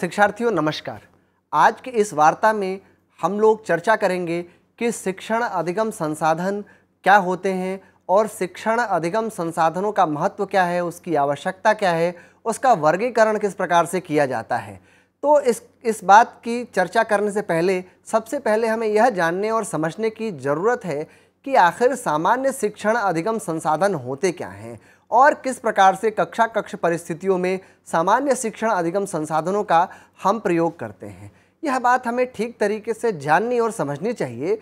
शिक्षार्थियों नमस्कार। आज की इस वार्ता में हम लोग चर्चा करेंगे कि शिक्षण अधिगम संसाधन क्या होते हैं और शिक्षण अधिगम संसाधनों का महत्व क्या है, उसकी आवश्यकता क्या है, उसका वर्गीकरण किस प्रकार से किया जाता है। तो इस बात की चर्चा करने से पहले सबसे पहले हमें यह जानने और समझने की ज़रूरत है कि आखिर सामान्य शिक्षण अधिगम संसाधन होते क्या हैं और किस प्रकार से कक्षा कक्ष परिस्थितियों में सामान्य शिक्षण अधिगम संसाधनों का हम प्रयोग करते हैं। यह बात हमें ठीक तरीके से जाननी और समझनी चाहिए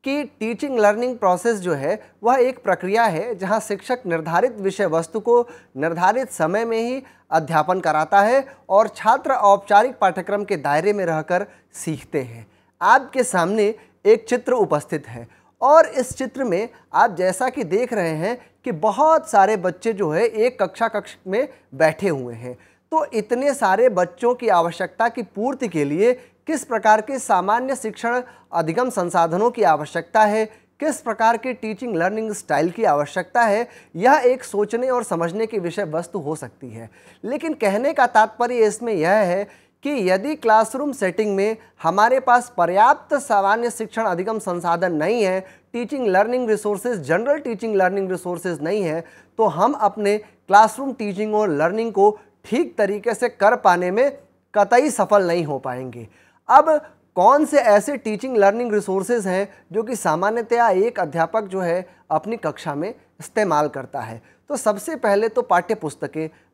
कि टीचिंग लर्निंग प्रोसेस जो है वह एक प्रक्रिया है जहां शिक्षक निर्धारित विषय वस्तु को निर्धारित समय में ही अध्यापन कराता है और छात्र औपचारिक पाठ्यक्रम के दायरे में रहकर सीखते हैं। आपके सामने एक चित्र उपस्थित है और इस चित्र में आप जैसा कि देख रहे हैं कि बहुत सारे बच्चे जो है एक कक्ष में बैठे हुए हैं। तो इतने सारे बच्चों की आवश्यकता की पूर्ति के लिए किस प्रकार के सामान्य शिक्षण अधिगम संसाधनों की आवश्यकता है, किस प्रकार के टीचिंग लर्निंग स्टाइल की आवश्यकता है, यह एक सोचने और समझने की विषय वस्तु हो सकती है। लेकिन कहने का तात्पर्य इसमें यह है कि यदि क्लासरूम सेटिंग में हमारे पास पर्याप्त सामान्य शिक्षण अधिगम संसाधन नहीं है, teaching learning resources, general teaching learning resources नहीं है, तो हम अपने क्लासरूम टीचिंग और लर्निंग को ठीक तरीके से कर पाने में कतई सफल नहीं हो पाएंगे। अब कौन से ऐसे टीचिंग लर्निंग रिसोर्सेज हैं जो कि सामान्यतया एक अध्यापक जो है अपनी कक्षा में इस्तेमाल करता है। तो सबसे पहले तो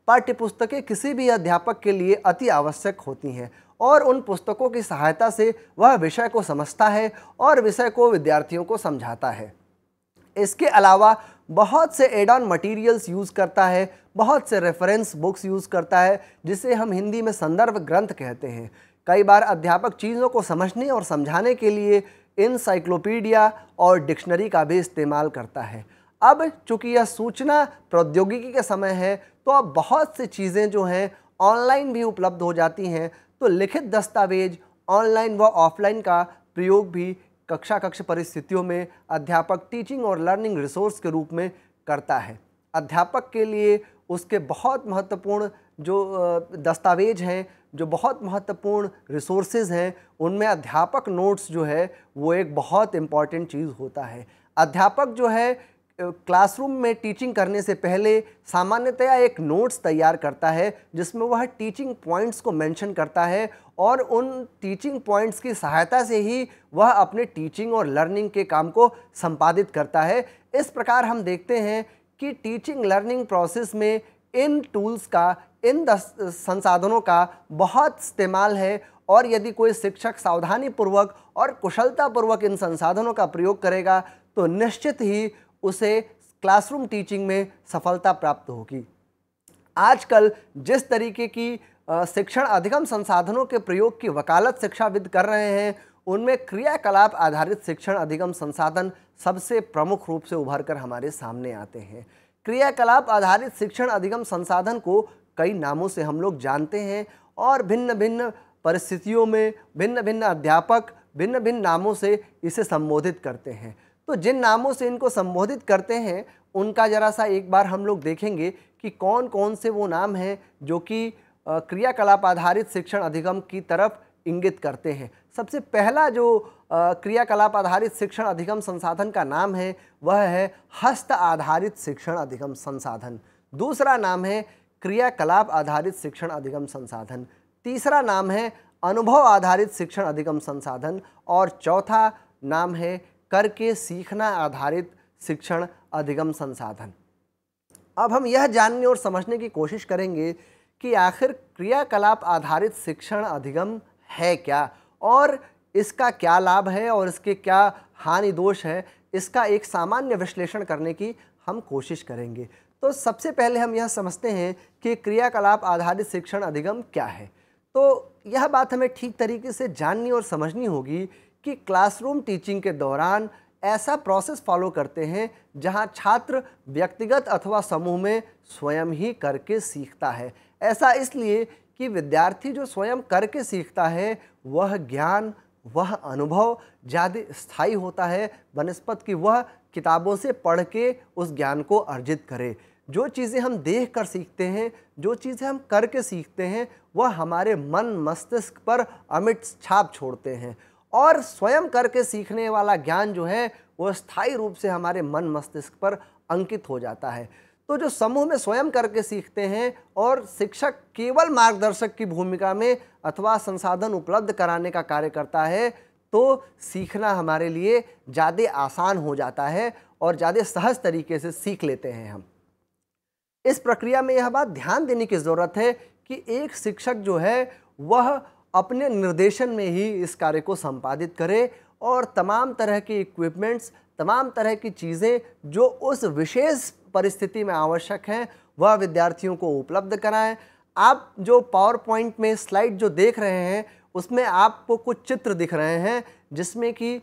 पाठ्यपुस्तकें किसी भी अध्यापक के लिए अति आवश्यक होती हैं और उन पुस्तकों की सहायता से वह विषय को समझता है और विषय को विद्यार्थियों को समझाता है। इसके अलावा बहुत से एड ऑन मटीरियल्स यूज़ करता है, बहुत से रेफरेंस बुक्स यूज़ करता है जिसे हम हिंदी में संदर्भ ग्रंथ कहते हैं। कई बार अध्यापक चीज़ों को समझने और समझाने के लिए इनसाइक्लोपीडिया और डिक्शनरी का भी इस्तेमाल करता है। अब चूँकि यह सूचना प्रौद्योगिकी के समय है तो अब बहुत सी चीज़ें जो हैं ऑनलाइन भी उपलब्ध हो जाती हैं। तो लिखित दस्तावेज ऑनलाइन व ऑफलाइन का प्रयोग भी कक्षा कक्ष परिस्थितियों में अध्यापक टीचिंग और लर्निंग रिसोर्स के रूप में करता है। अध्यापक के लिए उसके बहुत महत्वपूर्ण जो दस्तावेज हैं, जो बहुत महत्वपूर्ण रिसोर्सेज हैं, उनमें अध्यापक नोट्स जो है वो एक बहुत इम्पॉर्टेंट चीज़ होता है। अध्यापक जो है क्लासरूम में टीचिंग करने से पहले सामान्यतया एक नोट्स तैयार करता है जिसमें वह टीचिंग पॉइंट्स को मेंशन करता है और उन टीचिंग पॉइंट्स की सहायता से ही वह अपने टीचिंग और लर्निंग के काम को संपादित करता है। इस प्रकार हम देखते हैं कि टीचिंग लर्निंग प्रोसेस में इन टूल्स का, इन संसाधनों का बहुत इस्तेमाल है और यदि कोई शिक्षक सावधानीपूर्वक और कुशलतापूर्वक इन संसाधनों का प्रयोग करेगा तो निश्चित ही उसे क्लासरूम टीचिंग में सफलता प्राप्त होगी। आजकल जिस तरीके की शिक्षण अधिगम संसाधनों के प्रयोग की वकालत शिक्षाविद कर रहे हैं, उनमें क्रियाकलाप आधारित शिक्षण अधिगम संसाधन सबसे प्रमुख रूप से उभर कर हमारे सामने आते हैं। क्रियाकलाप आधारित शिक्षण अधिगम संसाधन को कई नामों से हम लोग जानते हैं और भिन्न भिन्न परिस्थितियों में भिन्न भिन्न अध्यापक भिन्न भिन्न नामों से इसे संबोधित करते हैं। तो जिन नामों से इनको संबोधित करते हैं उनका जरा सा एक बार हम लोग देखेंगे कि कौन कौन से वो नाम हैं जो कि क्रियाकलाप आधारित शिक्षण अधिगम की तरफ इंगित करते हैं। सबसे पहला जो क्रियाकलाप आधारित शिक्षण अधिगम संसाधन का नाम है वह है हस्त आधारित शिक्षण अधिगम संसाधन। दूसरा नाम है क्रियाकलाप आधारित शिक्षण अधिगम संसाधन। तीसरा नाम है अनुभव आधारित शिक्षण अधिगम संसाधन और चौथा नाम है करके सीखना आधारित शिक्षण अधिगम संसाधन। अब हम यह जानने और समझने की कोशिश करेंगे कि आखिर क्रियाकलाप आधारित शिक्षण अधिगम है क्या और इसका क्या लाभ है और इसके क्या हानि दोष है, इसका एक सामान्य विश्लेषण करने की हम कोशिश करेंगे। तो सबसे पहले हम यह समझते हैं कि क्रियाकलाप आधारित शिक्षण अधिगम क्या है। तो यह बात हमें ठीक तरीके से जाननी और समझनी होगी कि क्लासरूम टीचिंग के दौरान ऐसा प्रोसेस फॉलो करते हैं जहां छात्र व्यक्तिगत अथवा समूह में स्वयं ही करके सीखता है। ऐसा इसलिए कि विद्यार्थी जो स्वयं करके सीखता है वह ज्ञान, वह अनुभव ज़्यादा स्थायी होता है बनस्पत कि वह किताबों से पढ़ के उस ज्ञान को अर्जित करे। जो चीज़ें हम देख कर सीखते हैं, जो चीज़ें हम करके सीखते हैं, वह हमारे मन मस्तिष्क पर अमिट छाप छोड़ते हैं। और स्वयं करके सीखने वाला ज्ञान जो है वह स्थायी रूप से हमारे मन मस्तिष्क पर अंकित हो जाता है। तो जो समूह में स्वयं करके सीखते हैं और शिक्षक केवल मार्गदर्शक की भूमिका में अथवा संसाधन उपलब्ध कराने का कार्य करता है, तो सीखना हमारे लिए ज़्यादा आसान हो जाता है और ज़्यादा सहज तरीके से सीख लेते हैं हम। इस प्रक्रिया में यह बात ध्यान देने की ज़रूरत है कि एक शिक्षक जो है वह अपने निर्देशन में ही इस कार्य को संपादित करे और तमाम तरह के इक्विपमेंट्स, तमाम तरह की चीज़ें जो उस विशेष परिस्थिति में आवश्यक हैं, वह विद्यार्थियों को उपलब्ध कराएं। आप जो पावर पॉइंट में स्लाइड जो देख रहे हैं, उसमें आपको कुछ चित्र दिख रहे हैं जिसमें कि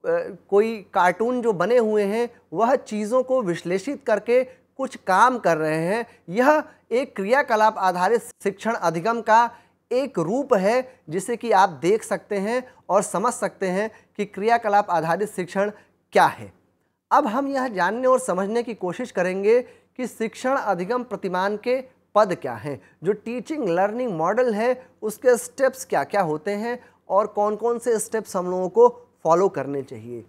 कोई कार्टून जो बने हुए हैं वह चीज़ों को विश्लेषित करके कुछ काम कर रहे हैं। यह एक क्रियाकलाप आधारित शिक्षण अधिगम का एक रूप है जिसे कि आप देख सकते हैं और समझ सकते हैं कि क्रियाकलाप आधारित शिक्षण क्या है। अब हम यह जानने और समझने की कोशिश करेंगे कि शिक्षण अधिगम प्रतिमान के पद क्या हैं, जो टीचिंग लर्निंग मॉडल है उसके स्टेप्स क्या क्या होते हैं और कौन कौन से स्टेप्स हम लोगों को फॉलो करने चाहिए।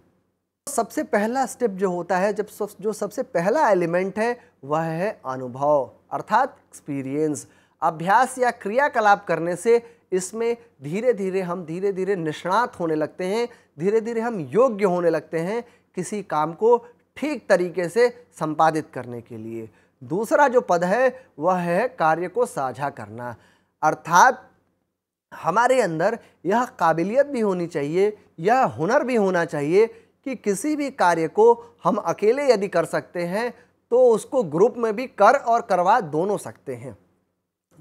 सबसे पहला स्टेप जो होता है, जो सबसे पहला एलिमेंट है वह है अनुभव अर्थात एक्सपीरियंस। अभ्यास या क्रियाकलाप करने से इसमें धीरे धीरे निष्णात होने लगते हैं, धीरे धीरे हम योग्य होने लगते हैं किसी काम को ठीक तरीके से संपादित करने के लिए। दूसरा जो पद है वह है कार्य को साझा करना, अर्थात हमारे अंदर यह काबिलियत भी होनी चाहिए, यह हुनर भी होना चाहिए कि किसी भी कार्य को हम अकेले यदि कर सकते हैं तो उसको ग्रुप में भी कर और करवा दोनों सकते हैं।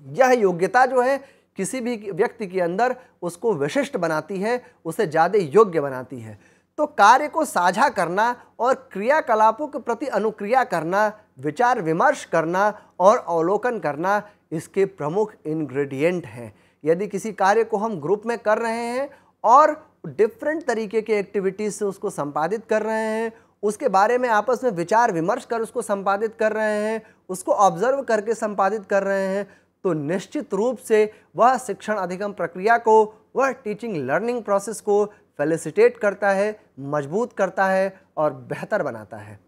यह योग्यता जो है किसी भी व्यक्ति के अंदर उसको विशिष्ट बनाती है, उसे ज़्यादा योग्य बनाती है। तो कार्य को साझा करना और क्रियाकलापों के प्रति अनुक्रिया करना, विचार विमर्श करना और अवलोकन करना इसके प्रमुख इंग्रेडिएंट हैं। यदि किसी कार्य को हम ग्रुप में कर रहे हैं और डिफरेंट तरीके के एक्टिविटीज़ से उसको संपादित कर रहे हैं, उसके बारे में आपस में विचार विमर्श कर उसको संपादित कर रहे हैं, उसको ऑब्जर्व करके संपादित कर रहे हैं, तो निश्चित रूप से वह शिक्षण अधिगम प्रक्रिया को, वह टीचिंग लर्निंग प्रोसेस को फैसिलिटेट करता है, मजबूत करता है और बेहतर बनाता है।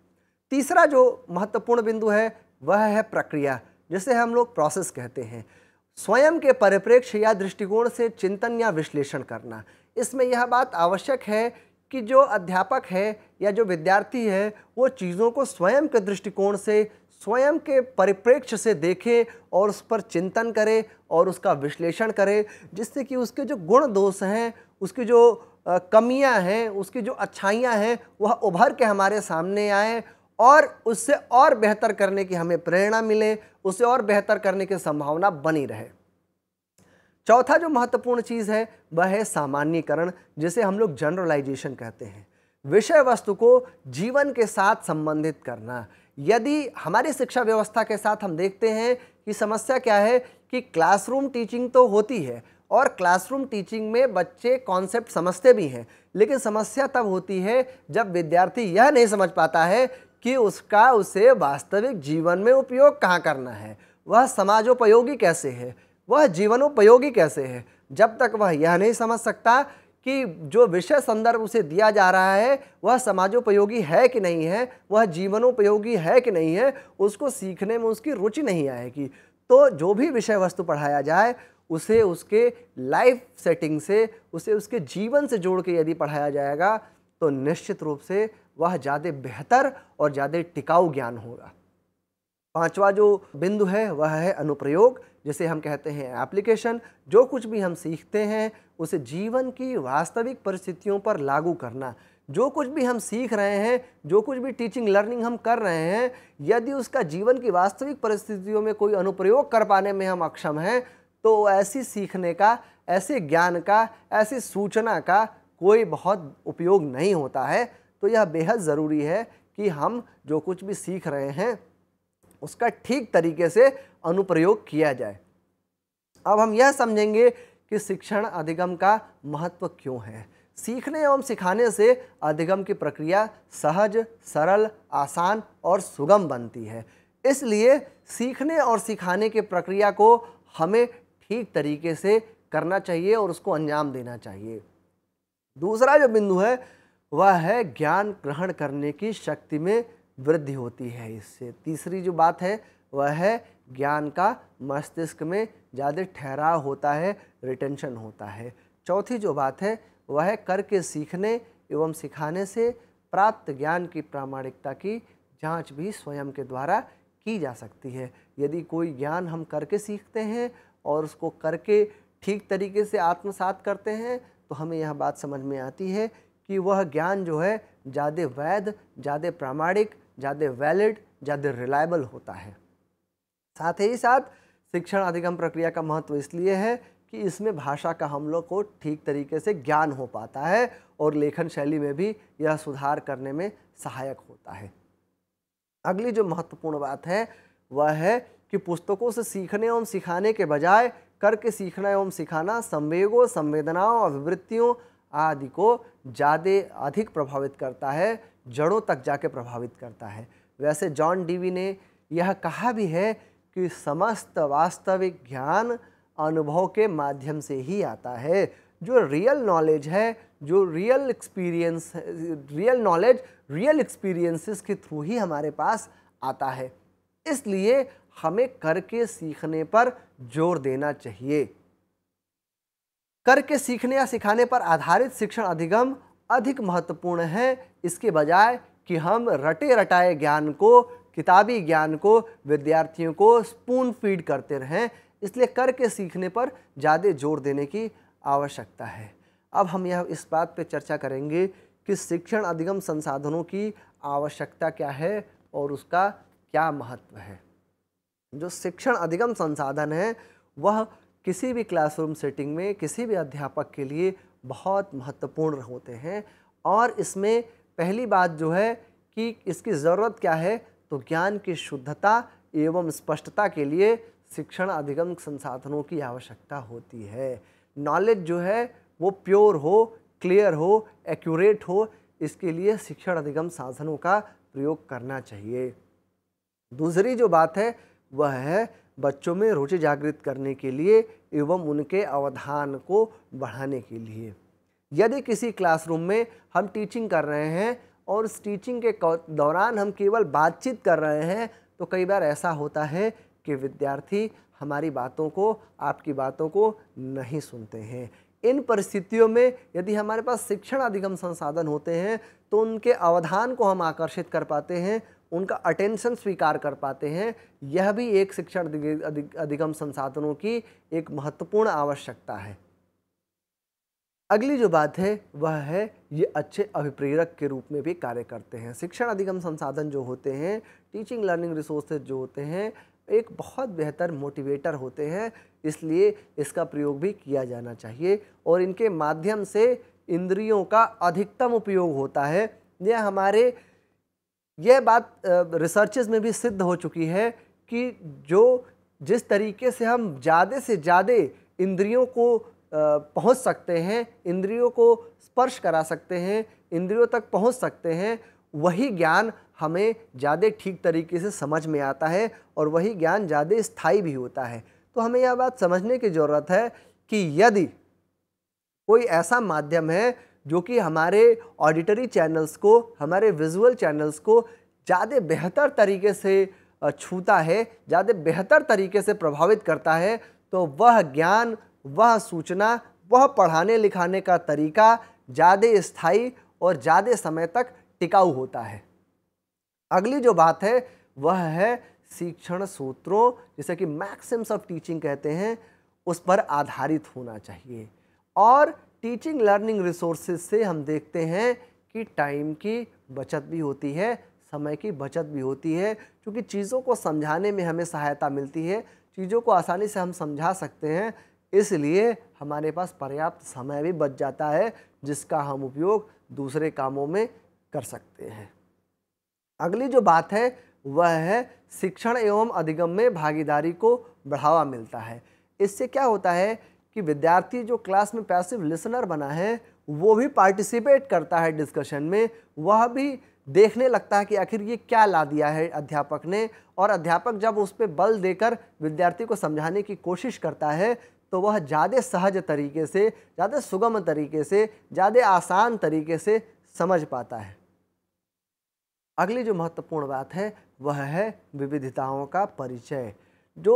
तीसरा जो महत्वपूर्ण बिंदु है वह है प्रक्रिया, जिसे हम लोग प्रोसेस कहते हैं। स्वयं के परिप्रेक्ष्य या दृष्टिकोण से चिंतन या विश्लेषण करना। इसमें यह बात आवश्यक है कि जो अध्यापक है या जो विद्यार्थी है वो चीज़ों को स्वयं के दृष्टिकोण से, स्वयं के परिप्रेक्ष्य से देखे और उस पर चिंतन करे और उसका विश्लेषण करे, जिससे कि उसके जो गुण दोष हैं, उसकी जो कमियां हैं, उसकी जो अच्छाइयां हैं, वह उभर के हमारे सामने आए और उससे और बेहतर करने की हमें प्रेरणा मिले, उसे और बेहतर करने की संभावना बनी रहे। चौथा जो महत्वपूर्ण चीज़ है वह है सामान्यीकरण, जिसे हम लोग जनरलाइजेशन कहते हैं। विषय वस्तु को जीवन के साथ संबंधित करना। यदि हमारी शिक्षा व्यवस्था के साथ हम देखते हैं कि समस्या क्या है कि क्लासरूम टीचिंग तो होती है और क्लासरूम टीचिंग में बच्चे कॉन्सेप्ट समझते भी हैं, लेकिन समस्या तब होती है जब विद्यार्थी यह नहीं समझ पाता है कि उसे वास्तविक जीवन में उपयोग कहाँ करना है, वह समाजोपयोगी कैसे है, वह जीवनोपयोगी कैसे है। जब तक वह यह नहीं समझ सकता कि जो विषय संदर्भ उसे दिया जा रहा है वह समाजोपयोगी है कि नहीं है, वह जीवनोपयोगी है कि नहीं है, उसको सीखने में उसकी रुचि नहीं आएगी। तो जो भी विषय वस्तु पढ़ाया जाए उसे उसके लाइफ सेटिंग से, उसे उसके जीवन से जोड़ के यदि पढ़ाया जाएगा तो निश्चित रूप से वह ज़्यादा बेहतर और ज़्यादा टिकाऊ ज्ञान होगा। पांचवा जो बिंदु है वह है अनुप्रयोग, जिसे हम कहते हैं एप्लीकेशन। जो कुछ भी हम सीखते हैं उसे जीवन की वास्तविक परिस्थितियों पर लागू करना। जो कुछ भी हम सीख रहे हैं, जो कुछ भी टीचिंग लर्निंग हम कर रहे हैं, यदि उसका जीवन की वास्तविक परिस्थितियों में कोई अनुप्रयोग कर पाने में हम अक्षम हैं तो ऐसी सीखने का, ऐसे ज्ञान का, ऐसी सूचना का कोई बहुत उपयोग नहीं होता है। तो यह बेहद ज़रूरी है कि हम जो कुछ भी सीख रहे हैं उसका ठीक तरीके से अनुप्रयोग किया जाए। अब हम यह समझेंगे कि शिक्षण अधिगम का महत्व क्यों है। सीखने एवं सिखाने से अधिगम की प्रक्रिया सहज, सरल, आसान और सुगम बनती है। इसलिए सीखने और सिखाने की प्रक्रिया को हमें ठीक तरीके से करना चाहिए और उसको अंजाम देना चाहिए। दूसरा जो बिंदु है वह है ज्ञान ग्रहण करने की शक्ति में वृद्धि होती है इससे। तीसरी जो बात है वह है ज्ञान का मस्तिष्क में ज़्यादा ठहराव होता है, रिटेंशन होता है। चौथी जो बात है वह है करके सीखने एवं सिखाने से प्राप्त ज्ञान की प्रामाणिकता की जांच भी स्वयं के द्वारा की जा सकती है। यदि कोई ज्ञान हम करके सीखते हैं और उसको करके ठीक तरीके से आत्मसात करते हैं तो हमें यह बात समझ में आती है कि वह ज्ञान जो है ज़्यादा वैध, ज़्यादा प्रामाणिक, ज़्यादा वैलिड, ज़्यादा रिलायबल होता है। साथ ही साथ शिक्षण अधिगम प्रक्रिया का महत्व इसलिए है कि इसमें भाषा का हम लोग को ठीक तरीके से ज्ञान हो पाता है और लेखन शैली में भी यह सुधार करने में सहायक होता है। अगली जो महत्वपूर्ण बात है वह है कि पुस्तकों से सीखने एवं सिखाने के बजाय करके सीखना एवं सिखाना संवेगों, संवेदनाओं, अभिवृत्तियों आदि को ज़्यादा अधिक प्रभावित करता है, जड़ों तक जाके प्रभावित करता है। वैसे जॉन डीवी ने यह कहा भी है कि समस्त वास्तविक ज्ञान अनुभव के माध्यम से ही आता है। जो रियल नॉलेज है, जो real experience, real knowledge real experiences के थ्रू ही हमारे पास आता है। इसलिए हमें करके सीखने पर जोर देना चाहिए। करके सीखने या सिखाने पर आधारित शिक्षण अधिगम अधिक महत्वपूर्ण है, इसके बजाय कि हम रटे रटाए ज्ञान को, किताबी ज्ञान को विद्यार्थियों को स्पून फीड करते रहें। इसलिए करके सीखने पर ज़्यादा जोर देने की आवश्यकता है। अब हम यह इस बात पर चर्चा करेंगे कि शिक्षण अधिगम संसाधनों की आवश्यकता क्या है और उसका क्या महत्व है। जो शिक्षण अधिगम संसाधन है वह किसी भी क्लासरूम सेटिंग में किसी भी अध्यापक के लिए बहुत महत्वपूर्ण होते हैं और इसमें पहली बात जो है कि इसकी ज़रूरत क्या है तो ज्ञान की शुद्धता एवं स्पष्टता के लिए शिक्षण अधिगम संसाधनों की आवश्यकता होती है। नॉलेज जो है वो प्योर हो, क्लियर हो, एक्यूरेट हो, इसके लिए शिक्षण अधिगम साधनों का प्रयोग करना चाहिए। दूसरी जो बात है वह है बच्चों में रुचि जागृत करने के लिए एवं उनके अवधान को बढ़ाने के लिए। यदि किसी क्लासरूम में हम टीचिंग कर रहे हैं और उस टीचिंग के दौरान हम केवल बातचीत कर रहे हैं तो कई बार ऐसा होता है कि विद्यार्थी हमारी बातों को, आपकी बातों को नहीं सुनते हैं। इन परिस्थितियों में यदि हमारे पास शिक्षण अधिगम संसाधन होते हैं तो उनके अवधान को हम आकर्षित कर पाते हैं, उनका अटेंशन स्वीकार कर पाते हैं। यह भी एक शिक्षण अधिगम संसाधनों की एक महत्वपूर्ण आवश्यकता है। अगली जो बात है वह है ये अच्छे अभिप्रेरक के रूप में भी कार्य करते हैं। शिक्षण अधिगम संसाधन जो होते हैं, टीचिंग लर्निंग रिसोर्सेज जो होते हैं, एक बहुत बेहतर मोटिवेटर होते हैं, इसलिए इसका प्रयोग भी किया जाना चाहिए और इनके माध्यम से इंद्रियों का अधिकतम उपयोग होता है। यह बात रिसर्चेस में भी सिद्ध हो चुकी है कि जिस तरीके से हम ज़्यादा से ज़्यादा इंद्रियों को पहुंच सकते हैं, इंद्रियों को स्पर्श करा सकते हैं, इंद्रियों तक पहुंच सकते हैं, वही ज्ञान हमें ज़्यादा ठीक तरीके से समझ में आता है और वही ज्ञान ज़्यादा स्थायी भी होता है। तो हमें यह बात समझने की ज़रूरत है कि यदि कोई ऐसा माध्यम है जो कि हमारे ऑडिटरी चैनल्स को, हमारे विजुअल चैनल्स को ज़्यादा बेहतर तरीके से छूता है, ज़्यादा बेहतर तरीके से प्रभावित करता है, तो वह ज्ञान, वह सूचना, वह पढ़ाने लिखाने का तरीका ज़्यादा स्थायी और ज़्यादा समय तक टिकाऊ होता है। अगली जो बात है वह है शिक्षण सूत्रों, जिसे कि मैक्सिम्स ऑफ टीचिंग कहते हैं, उस पर आधारित होना चाहिए। और टीचिंग लर्निंग रिसोर्सेज से हम देखते हैं कि टाइम की बचत भी होती है, समय की बचत भी होती है, क्योंकि चीज़ों को समझाने में हमें सहायता मिलती है, चीज़ों को आसानी से हम समझा सकते हैं, इसलिए हमारे पास पर्याप्त समय भी बच जाता है जिसका हम उपयोग दूसरे कामों में कर सकते हैं। अगली जो बात है वह है शिक्षण एवं अधिगम में भागीदारी को बढ़ावा मिलता है। इससे क्या होता है कि विद्यार्थी जो क्लास में पैसिव लिसनर बना है वो भी पार्टिसिपेट करता है डिस्कशन में, वह भी देखने लगता है कि आखिर ये क्या ला दिया है अध्यापक ने, और अध्यापक जब उस पर बल देकर विद्यार्थी को समझाने की कोशिश करता है तो वह ज़्यादा सहज तरीके से, ज़्यादा सुगम तरीके से, ज़्यादा आसान तरीके से समझ पाता है। अगली जो महत्वपूर्ण बात है वह है विविधताओं का परिचय। जो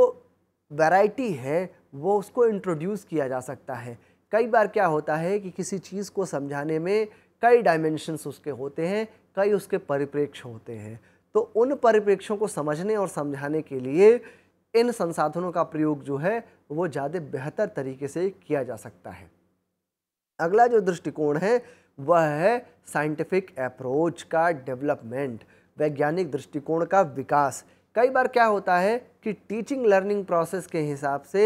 वैरायटी है वो उसको इंट्रोड्यूस किया जा सकता है। कई बार क्या होता है कि किसी चीज़ को समझाने में कई डायमेंशंस उसके होते हैं, कई उसके परिप्रेक्ष्य होते हैं। तो उन परिप्रेक्ष्यों को समझने और समझाने के लिए इन संसाधनों का प्रयोग जो है वो ज़्यादा बेहतर तरीके से किया जा सकता है। अगला जो दृष्टिकोण है वह है साइंटिफिक अप्रोच का डेवलपमेंट, वैज्ञानिक दृष्टिकोण का विकास। कई बार क्या होता है कि टीचिंग लर्निंग प्रोसेस के हिसाब से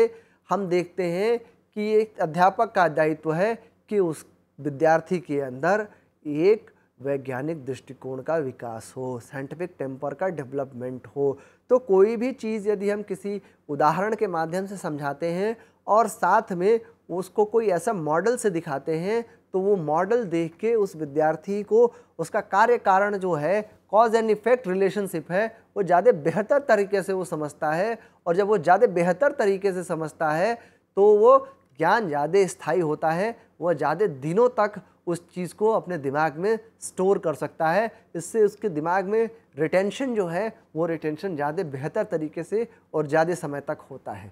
हम देखते हैं कि एक अध्यापक का दायित्व है कि उस विद्यार्थी के अंदर एक वैज्ञानिक दृष्टिकोण का विकास हो, साइंटिफिक टेम्पर का डेवलपमेंट हो। तो कोई भी चीज़ यदि हम किसी उदाहरण के माध्यम से समझाते हैं और साथ में उसको कोई ऐसा मॉडल से दिखाते हैं तो वो मॉडल देख के उस विद्यार्थी को उसका कार्य कारण जो है, कॉज एंड इफेक्ट रिलेशनशिप है, वो ज़्यादा बेहतर तरीके से वो समझता है। और जब वो ज़्यादा बेहतर तरीके से समझता है तो वो ज्ञान ज़्यादा स्थायी होता है, वह ज़्यादा दिनों तक उस चीज़ को अपने दिमाग में स्टोर कर सकता है। इससे उसके दिमाग में रिटेंशन जो है वो रिटेंशन ज़्यादा बेहतर तरीके से और ज़्यादा समय तक होता है।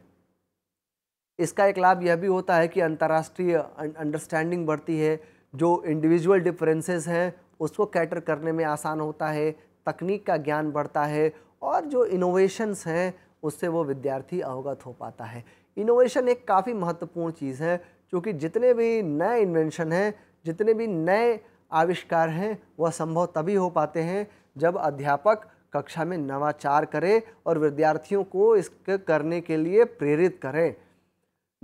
इसका एक लाभ यह भी होता है कि अंतर्राष्ट्रीय अंडरस्टैंडिंग बढ़ती है, जो इंडिविजुअल डिफरेंसेस हैं उसको कैटर करने में आसान होता है, तकनीक का ज्ञान बढ़ता है और जो इनोवेशंस हैं उससे वो विद्यार्थी अवगत हो पाता है। इनोवेशन एक काफ़ी महत्वपूर्ण चीज़ है, क्योंकि जितने भी नए इन्वेंशन हैं, जितने भी नए आविष्कार हैं वह संभव तभी हो पाते हैं जब अध्यापक कक्षा में नवाचार करे और विद्यार्थियों को इसके करने के लिए प्रेरित करें।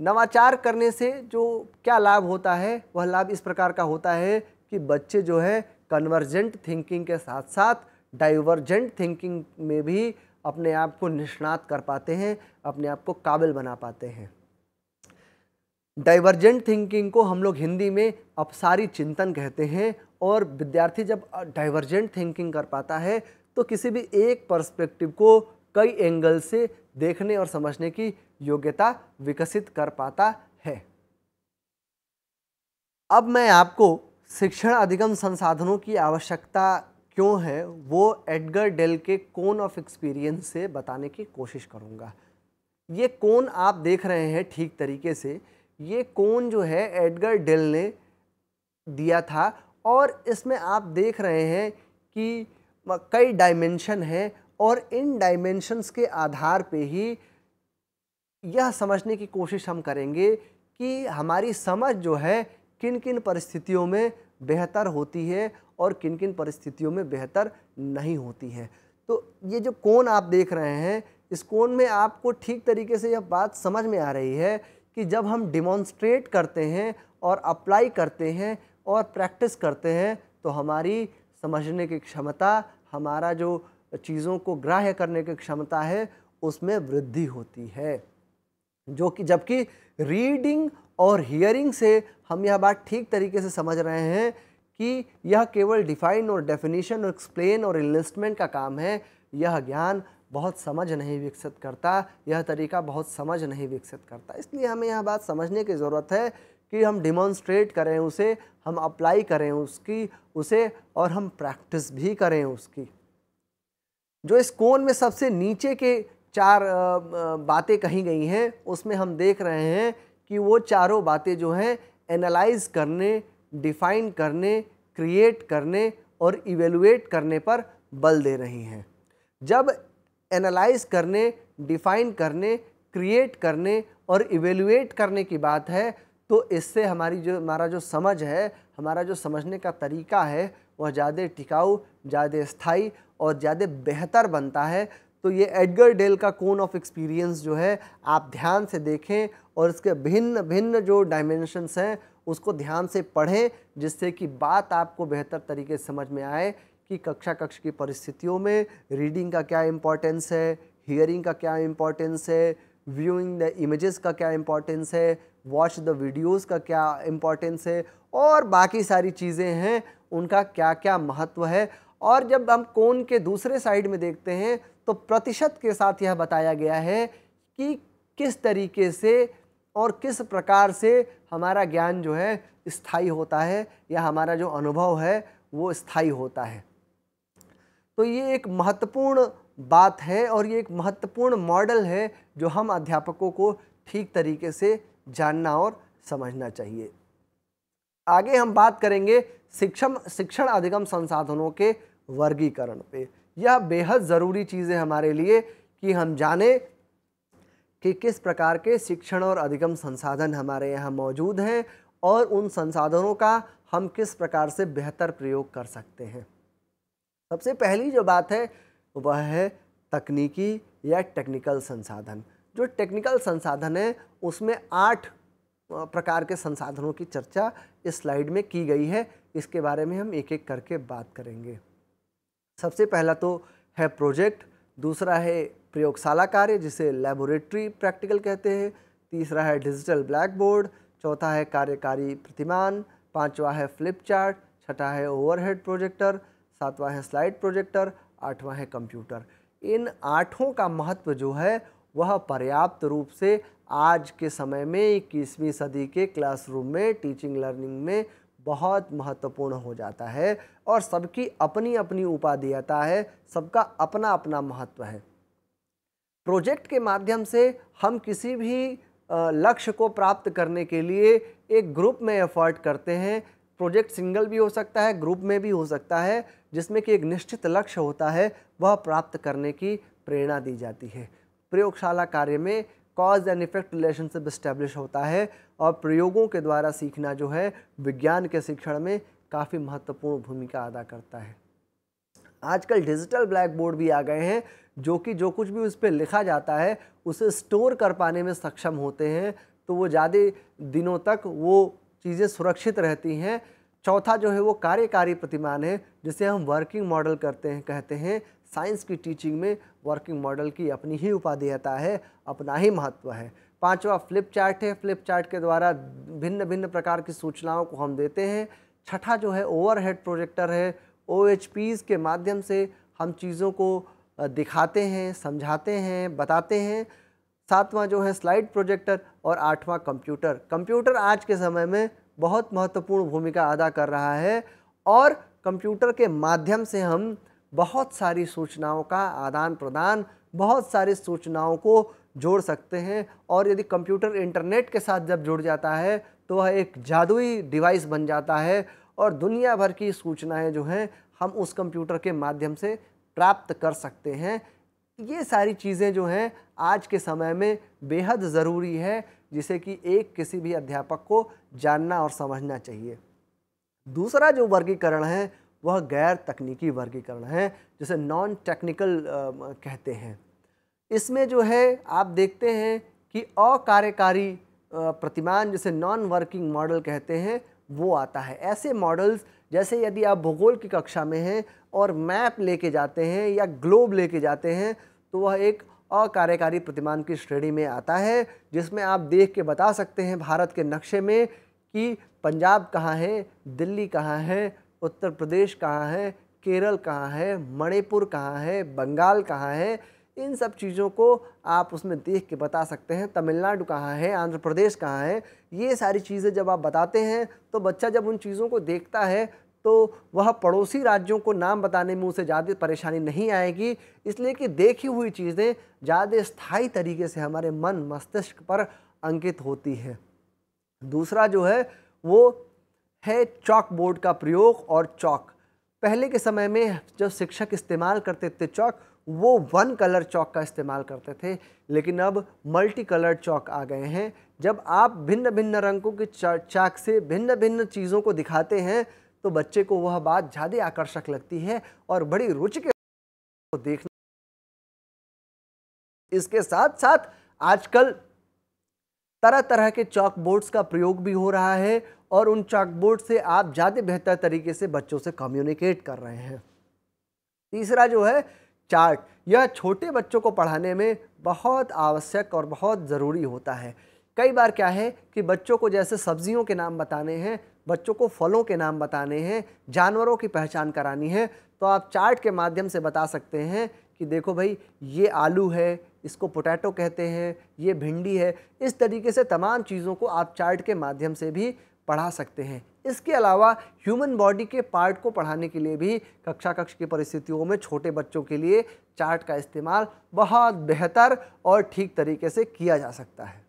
नवाचार करने से जो क्या लाभ होता है वह लाभ इस प्रकार का होता है कि बच्चे जो है कन्वर्जेंट थिंकिंग के साथ साथ डाइवर्जेंट थिंकिंग में भी अपने आप को निष्णात कर पाते हैं, अपने आप को काबिल बना पाते हैं। डाइवर्जेंट थिंकिंग को हम लोग हिंदी में अपसारी चिंतन कहते हैं। और विद्यार्थी जब डाइवर्जेंट थिंकिंग कर पाता है तो किसी भी एक पर्सपेक्टिव को कई एंगल से देखने और समझने की योग्यता विकसित कर पाता है। अब मैं आपको शिक्षण अधिगम संसाधनों की आवश्यकता क्यों है वो एडगर डेल के कोन ऑफ एक्सपीरियंस से बताने की कोशिश करूंगा। ये कोन आप देख रहे हैं ठीक तरीके से, ये कोन जो है एडगर डेल ने दिया था और इसमें आप देख रहे हैं कि कई डायमेंशन हैं और इन डायमेंशंस के आधार पे ही यह समझने की कोशिश हम करेंगे कि हमारी समझ जो है किन किन परिस्थितियों में बेहतर होती है और किन किन परिस्थितियों में बेहतर नहीं होती है। तो ये जो कोण आप देख रहे हैं, इस कोण में आपको ठीक तरीके से यह बात समझ में आ रही है कि जब हम डिमॉन्स्ट्रेट करते हैं और अप्लाई करते हैं और प्रैक्टिस करते हैं तो हमारी समझने की क्षमता, हमारा जो चीज़ों को ग्राह्य करने की क्षमता है उसमें वृद्धि होती है। जो कि जबकि रीडिंग और हियरिंग से हम यह बात ठीक तरीके से समझ रहे हैं कि यह केवल डिफाइन और डेफिनेशन और एक्सप्लेन और इनलिस्टमेंट का काम है। यह ज्ञान बहुत समझ नहीं विकसित करता, यह तरीका बहुत समझ नहीं विकसित करता। इसलिए हमें यह बात समझने की ज़रूरत है कि हम डिमॉन्स्ट्रेट करें उसे, हम अप्लाई करें उसे और हम प्रैक्टिस भी करें उसकी। जो इस कोण में सबसे नीचे के 4 बातें कही गई हैं उसमें हम देख रहे हैं कि वो चारों बातें जो हैं एनालाइज करने, डिफाइन करने, क्रिएट करने और इवेलुएट करने पर बल दे रही हैं। जब एनालाइज करने, डिफाइन करने, क्रिएट करने और इवेलुएट करने की बात है तो इससे हमारा जो समझ है, हमारा जो समझने का तरीका है वह ज़्यादा टिकाऊ, ज़्यादा स्थायी और ज़्यादा बेहतर बनता है। तो ये एडगर डेल का कोन ऑफ एक्सपीरियंस जो है आप ध्यान से देखें और इसके भिन्न भिन्न जो डायमेंशंस हैं उसको ध्यान से पढ़ें, जिससे कि बात आपको बेहतर तरीके से समझ में आए कि कक्षा की परिस्थितियों में रीडिंग का क्या इम्पोर्टेंस है, हियरिंग का क्या इम्पोर्टेंस है, व्यूइंग द इमेजेस का क्या इम्पोर्टेंस है, वॉच द वीडियोज़ का क्या इम्पोर्टेंस है और बाकी सारी चीज़ें हैं उनका क्या क्या महत्व है। और जब हम कोण के दूसरे साइड में देखते हैं तो प्रतिशत के साथ यह बताया गया है कि किस तरीके से और किस प्रकार से हमारा ज्ञान जो है स्थायी होता है या हमारा जो अनुभव है वो स्थायी होता है। तो ये एक महत्वपूर्ण बात है और ये एक महत्वपूर्ण मॉडल है जो हम अध्यापकों को ठीक तरीके से जानना और समझना चाहिए। आगे हम बात करेंगे शिक्षण अधिगम संसाधनों के वर्गीकरण पे। यह बेहद ज़रूरी चीज़ है हमारे लिए कि हम जानें कि किस प्रकार के शिक्षण और अधिगम संसाधन हमारे यहाँ मौजूद हैं और उन संसाधनों का हम किस प्रकार से बेहतर प्रयोग कर सकते हैं। सबसे पहली जो बात है वह है तकनीकी या टेक्निकल संसाधन। जो टेक्निकल संसाधन है उसमें 8 प्रकार के संसाधनों की चर्चा इस स्लाइड में की गई है। इसके बारे में हम एक एक करके बात करेंगे। सबसे पहला तो है प्रोजेक्ट, दूसरा है प्रयोगशाला कार्य जिसे लैबोरेटरी प्रैक्टिकल कहते हैं, तीसरा है डिजिटल ब्लैक बोर्ड, चौथा है कार्यकारी प्रतिमान, पांचवा है फ्लिप चार्ट, छठा है ओवरहेड प्रोजेक्टर, सातवां है स्लाइड प्रोजेक्टर, आठवां है कंप्यूटर। इन आठों का महत्व जो है वह पर्याप्त रूप से आज के समय में 21वीं सदी के क्लासरूम में टीचिंग लर्निंग में बहुत महत्वपूर्ण हो जाता है और सबकी अपनी अपनी उपादेयता है, सबका अपना अपना महत्व है। प्रोजेक्ट के माध्यम से हम किसी भी लक्ष्य को प्राप्त करने के लिए एक ग्रुप में एफर्ट करते हैं। प्रोजेक्ट सिंगल भी हो सकता है, ग्रुप में भी हो सकता है, जिसमें कि एक निश्चित लक्ष्य होता है वह प्राप्त करने की प्रेरणा दी जाती है। प्रयोगशाला कार्य में cause and effect relationship establish होता है और प्रयोगों के द्वारा सीखना जो है विज्ञान के शिक्षण में काफ़ी महत्वपूर्ण भूमिका अदा करता है। आजकल डिजिटल ब्लैक बोर्ड भी आ गए हैं जो कि जो कुछ भी उस पर लिखा जाता है उसे स्टोर कर पाने में सक्षम होते हैं, तो वो ज़्यादा दिनों तक वो चीज़ें सुरक्षित रहती हैं। चौथा जो है वो कार्यकारी प्रतिमान है जिसे हम वर्किंग मॉडल कहते हैं। साइंस की टीचिंग में वर्किंग मॉडल की अपनी ही उपादेयता है, अपना ही महत्व है। पांचवा फ्लिप चार्ट है, फ्लिप चार्ट के द्वारा भिन्न भिन्न प्रकार की सूचनाओं को हम देते हैं। छठा जो है ओवरहेड प्रोजेक्टर है, OHPs के माध्यम से हम चीज़ों को दिखाते हैं, समझाते हैं, बताते हैं। सातवां जो है स्लाइड प्रोजेक्टर और आठवां कंप्यूटर। कंप्यूटर आज के समय में बहुत महत्वपूर्ण भूमिका अदा कर रहा है और कंप्यूटर के माध्यम से हम बहुत सारी सूचनाओं का आदान प्रदान, बहुत सारी सूचनाओं को जोड़ सकते हैं और यदि कंप्यूटर इंटरनेट के साथ जब जुड़ जाता है तो वह एक जादुई डिवाइस बन जाता है और दुनिया भर की सूचनाएं जो हैं हम उस कंप्यूटर के माध्यम से प्राप्त कर सकते हैं। ये सारी चीज़ें जो हैं आज के समय में बेहद ज़रूरी है, जिसे कि किसी भी अध्यापक को जानना और समझना चाहिए। दूसरा जो वर्गीकरण है वह गैर तकनीकी वर्गीकरण है, जिसे नॉन टेक्निकल कहते हैं। इसमें जो है आप देखते हैं कि अकार्यकारी प्रतिमान जिसे नॉन वर्किंग मॉडल कहते हैं वो आता है। ऐसे मॉडल्स जैसे यदि आप भूगोल की कक्षा में हैं और मैप लेके जाते हैं या ग्लोब लेके जाते हैं तो वह एक अकार्यकारी प्रतिमान की श्रेणी में आता है, जिसमें आप देख के बता सकते हैं भारत के नक्शे में कि पंजाब कहाँ है, दिल्ली कहाँ है, उत्तर प्रदेश कहाँ है, केरल कहाँ है, मणिपुर कहाँ है, बंगाल कहाँ है। इन सब चीज़ों को आप उसमें देख के बता सकते हैं। तमिलनाडु कहाँ है, आंध्र प्रदेश कहाँ है। ये सारी चीज़ें जब आप बताते हैं तो बच्चा जब उन चीज़ों को देखता है तो वह पड़ोसी राज्यों को नाम बताने में उसे ज़्यादा परेशानी नहीं आएगी, इसलिए कि देखी हुई चीज़ें ज़्यादा स्थायी तरीके से हमारे मन मस्तिष्क पर अंकित होती है। दूसरा जो है वो है चॉक बोर्ड का प्रयोग और चॉक। पहले के समय में जब शिक्षक इस्तेमाल करते थे चॉक, वो 1 कलर चॉक का इस्तेमाल करते थे, लेकिन अब मल्टी कलर चॉक आ गए हैं। जब आप भिन्न भिन्न रंगों के चाक से भिन्न भिन्न चीज़ों को दिखाते हैं तो बच्चे को वह बात ज़्यादा आकर्षक लगती है और बड़ी रुचि के देखना। इसके साथ साथ आजकल तरह तरह के चॉक बोर्ड्स का प्रयोग भी हो रहा है और उन चॉक बोर्ड से आप ज़्यादा बेहतर तरीके से बच्चों से कम्युनिकेट कर रहे हैं। तीसरा जो है चार्ट, यह छोटे बच्चों को पढ़ाने में बहुत आवश्यक और बहुत ज़रूरी होता है। कई बार क्या है कि बच्चों को जैसे सब्जियों के नाम बताने हैं बच्चों को फलों के नाम बताने हैं, जानवरों की पहचान करानी है, तो आप चार्ट के माध्यम से बता सकते हैं कि देखो भाई ये आलू है, इसको पोटैटो कहते हैं, ये भिंडी है। इस तरीके से तमाम चीज़ों को आप चार्ट के माध्यम से भी पढ़ा सकते हैं। इसके अलावा ह्यूमन बॉडी के पार्ट को पढ़ाने के लिए भी कक्षा की परिस्थितियों में छोटे बच्चों के लिए चार्ट का इस्तेमाल बहुत बेहतर और ठीक तरीके से किया जा सकता है।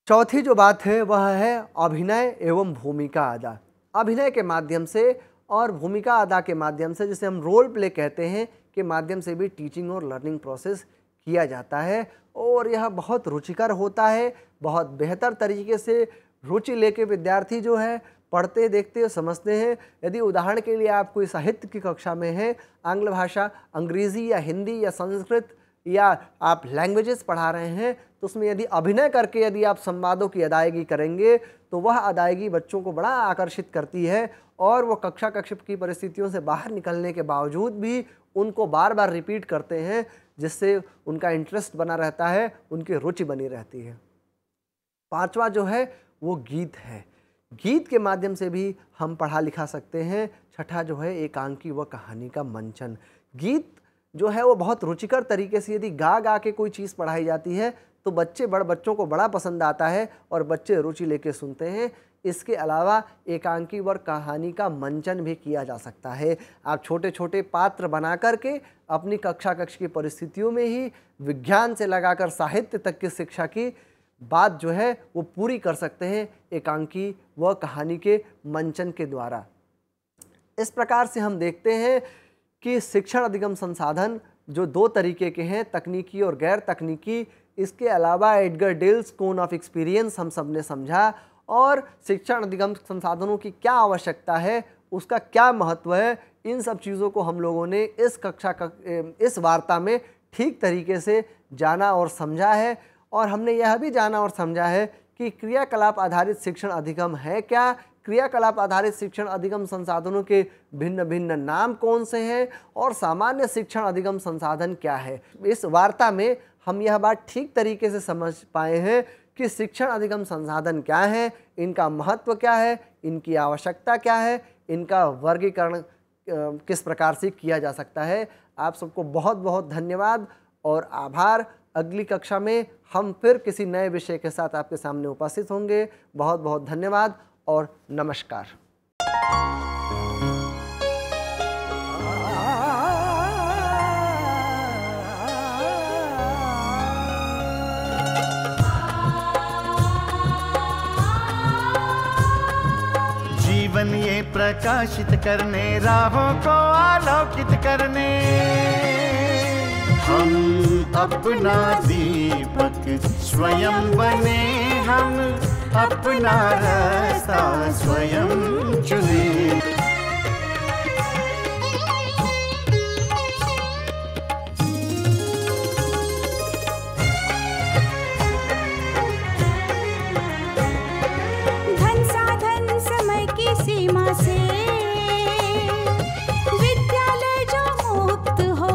चौथी जो बात है वह है अभिनय एवं भूमिका अदा। अभिनय के माध्यम से और भूमिका अदा के माध्यम से, जिसे हम रोल प्ले कहते हैं, के माध्यम से भी टीचिंग और लर्निंग प्रोसेस किया जाता है और यह बहुत रुचिकर होता है। बहुत बेहतर तरीके से रुचि लेके विद्यार्थी जो है पढ़ते, देखते और समझते हैं। यदि उदाहरण के लिए आप कोई साहित्य की कक्षा में हैं, आंग्ल भाषा, अंग्रेज़ी या हिंदी या संस्कृत या आप लैंग्वेजेस पढ़ा रहे हैं, तो उसमें यदि अभिनय करके यदि आप संवादों की अदायगी करेंगे तो वह अदायगी बच्चों को बड़ा आकर्षित करती है और वो कक्षा की परिस्थितियों से बाहर निकलने के बावजूद भी उनको बार बार रिपीट करते हैं, जिससे उनका इंटरेस्ट बना रहता है, उनकी रुचि बनी रहती है। पांचवा जो है वो गीत है। गीत के माध्यम से भी हम पढ़ा लिखा सकते हैं। छठा जो है एकांकी व कहानी का मंचन। गीत जो है वो बहुत रुचिकर तरीके से यदि गा गा के कोई चीज़ पढ़ाई जाती है तो बच्चों को बड़ा पसंद आता है और बच्चे रुचि लेके सुनते हैं। इसके अलावा एकांकी व कहानी का मंचन भी किया जा सकता है। आप छोटे छोटे पात्र बना करके अपनी कक्षा की परिस्थितियों में ही विज्ञान से लगाकर साहित्य तक की शिक्षा की बात जो है वो पूरी कर सकते हैं एकांकी व कहानी के मंचन के द्वारा। इस प्रकार से हम देखते हैं कि शिक्षण अधिगम संसाधन जो दो तरीके के हैं, तकनीकी और गैर तकनीकी। इसके अलावा Edgar Dale's cone of experience हम सब ने समझा और शिक्षण अधिगम संसाधनों की क्या आवश्यकता है, उसका क्या महत्व है, इन सब चीज़ों को हम लोगों ने इस वार्ता में ठीक तरीके से जाना और समझा है। और हमने यह भी जाना और समझा है कि क्रियाकलाप आधारित शिक्षण अधिगम है क्या, क्रियाकलाप आधारित शिक्षण अधिगम संसाधनों के भिन्न भिन्न नाम कौन से हैं और सामान्य शिक्षण अधिगम संसाधन क्या है। इस वार्ता में हम यह बात ठीक तरीके से समझ पाए हैं कि शिक्षण अधिगम संसाधन क्या है, इनका महत्व क्या है, इनकी आवश्यकता क्या है, इनका वर्गीकरण किस प्रकार से किया जा सकता है। आप सबको बहुत बहुत धन्यवाद और आभार। अगली कक्षा में हम फिर किसी नए विषय के साथ आपके सामने उपस्थित होंगे। बहुत बहुत धन्यवाद और नमस्कार। जीवन ये प्रकाशित करने, राहों को आलोकित करने, हम अपना दीपक स्वयं बने, हम अपना रास्ता स्वयं चुने। धन साधन समय की सीमा से विद्यालय जो मुक्त हो,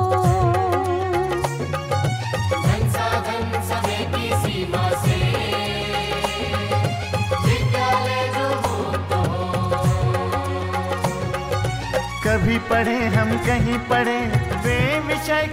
धन साधन समय की सीमा से विद्यालय जो मुक्त हो। कभी पढ़े हम कहीं पढ़े वे विषय